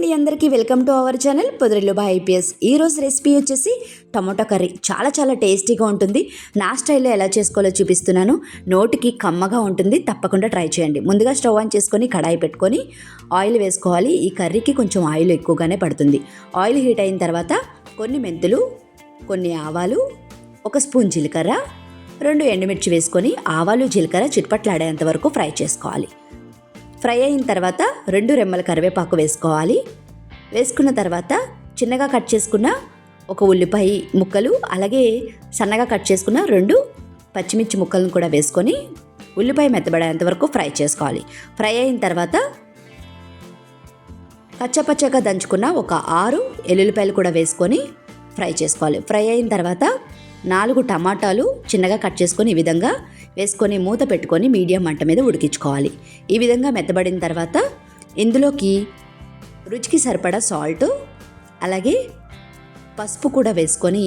అండి, అందరికీ welcome to our channel Podarillu by IPS. ఈరోజు రెసిపీ వచ్చేసి టమాటో కర్రీ. చాలా టేస్టీగా ఉంటుంది. నా స్టైల్లో ఎలా చేసుకోవాలో చూపిస్తున్నాను. నోటికి కమ్మగా ఉంటుంది, తప్పకుండా ట్రై చేయండి. ముందుగా స్టవ్ ఆన్ చేసుకొని కడాయి పెట్టుకొని ఆయిల్ వేసుకోవాలి. ఈ కర్రీకి కొంచెం ఆయిల్ ఎక్కువగానే పడుతుంది. ఆయిల్ హీట్ అయిన తర్వాత కొన్ని మెంతులు, కొన్ని ఆవాలు, 1 స్పూన్ జీలకర్ర, 2 ఎండుమిర్చి వేసుకొని ఆవాలు జీలకర్ర చిట్పట్లాడేంత వరకు ఫ్రై చేసుకోవాలి. ఫ్రై అయిన తర్వాత 2 రెమ్మల కరివేపాకు వేసుకోవాలి. వేసుకున్న తర్వాత చిన్నగా కట్ చేసుకున్న 1 ఉల్లిపాయ ముక్కలు, అలాగే సన్నగా కట్ చేసుకున్న 2 పచ్చిమిర్చి ముక్కలను కూడా వేసుకొని ఉల్లిపాయ మెత్తబడేంత వరకు ఫ్రై చేసుకోవాలి. ఫ్రై అయిన తర్వాత పచ్చగా దంచుకున్న 6 ఎల్లుల్లిపాయలు కూడా వేసుకొని ఫ్రై చేసుకోవాలి. ఫ్రై అయిన తర్వాత 4 టమాటాలు చిన్నగా కట్ చేసుకొని ఈ విధంగా వేసుకొని మూత పెట్టుకొని మీడియం మంట మీద ఉడికించుకోవాలి. ఈ విధంగా మెత్తబడిన తర్వాత ఇందులోకి రుచికి సరిపడా సాల్ట్, అలాగే పసుపు కూడా వేసుకొని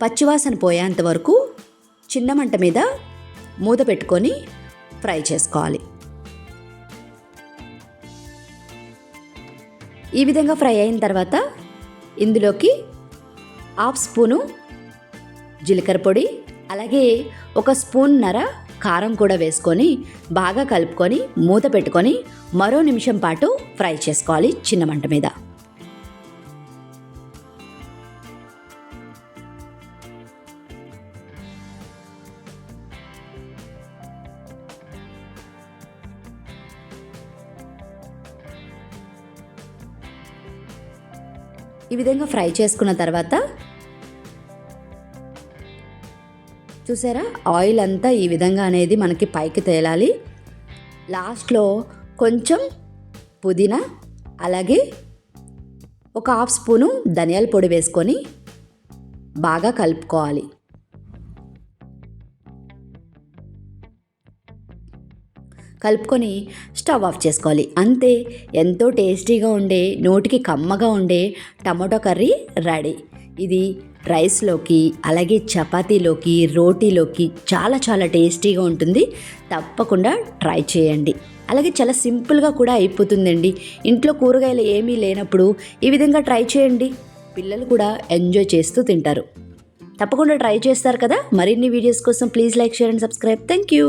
పచ్చివాసన పోయేంత వరకు చిన్న మంట మీద మూత పెట్టుకొని ఫ్రై చేసుకోవాలి. ఈ విధంగా ఫ్రై అయిన తర్వాత ఇందులోకి 1/2 స్పూను జీలకర్ర పొడి, అలాగే 1 స్పూన్నర కారం కూడా వేసుకొని బాగా కలుపుకొని మూత పెట్టుకొని మరో నిమిషం పాటు ఫ్రై చేసుకోవాలి చిన్న మంట మీద. ఈ విధంగా ఫ్రై చేసుకున్న తర్వాత చూసారా, ఆయిల్ అంతా ఈ విధంగా అనేది మనకి పైకి తేలాలి. లాస్ట్లో కొంచెం పుదీనా, అలాగే 1/2 స్పూను ధనియాల పొడి వేసుకొని బాగా కలుపుకోవాలి. కలుపుకొని స్టవ్ ఆఫ్ చేసుకోవాలి. అంతే, ఎంతో టేస్టీగా ఉండే, నోటికి కమ్మగా ఉండే టమాటో కర్రీ రెడీ. ఇది రైస్లోకి, అలాగే చపాతీలోకి, రోటీలోకి చాలా టేస్టీగా ఉంటుంది. తప్పకుండా ట్రై చేయండి. అలాగే చాలా సింపుల్గా కూడా అయిపోతుందండి. ఇంట్లో కూరగాయలు ఏమీ లేనప్పుడు ఈ విధంగా ట్రై చేయండి. పిల్లలు కూడా ఎంజాయ్ చేస్తూ తింటారు. తప్పకుండా ట్రై చేస్తారు కదా. మరిన్ని వీడియోస్ కోసం please like, share and subscribe. Thank you.